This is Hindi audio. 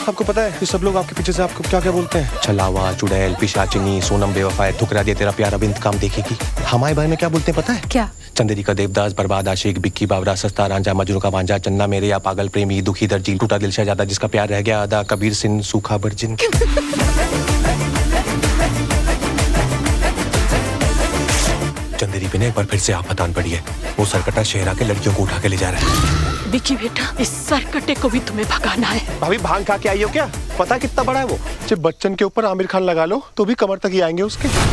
आपको पता है ये सब लोग आपके पीछे से आपको क्या क्या बोलते हैं? छलावा, चुड़ैल, पिशाचिनी, सोनम बेवफा, ठुकरा दिया तेरा प्यार, अब इंतकाम देखेगी। हमारे बारे में क्या बोलते हैं पता है? क्या? चंदेरी का देवदास, बर्बाद आशिक, बिक्की बावरा, सस्ता रांझा, मजनू का भांजा, चन्ना मेरे या पागल प्रेमी, दुखी दर्जी, टूटा दिल शहजादा, जिसका प्यार रह गया आधा, कबीर सिंह, सूखा बर्जिन। चंदेरी पे ने एक बार फिर से आफतान पड़ी है। वो सरकटा शहरा के लड़कियों को उठा के ले जा रहा है। बिक्की बेटा, इस सरकटे को भी तुम्हें भगाना है। भाभी भांग खा के आई हो क्या? पता है कितना बड़ा है वो? जब बच्चन के ऊपर आमिर खान लगा लो तो भी कमर तक ही आएंगे उसके।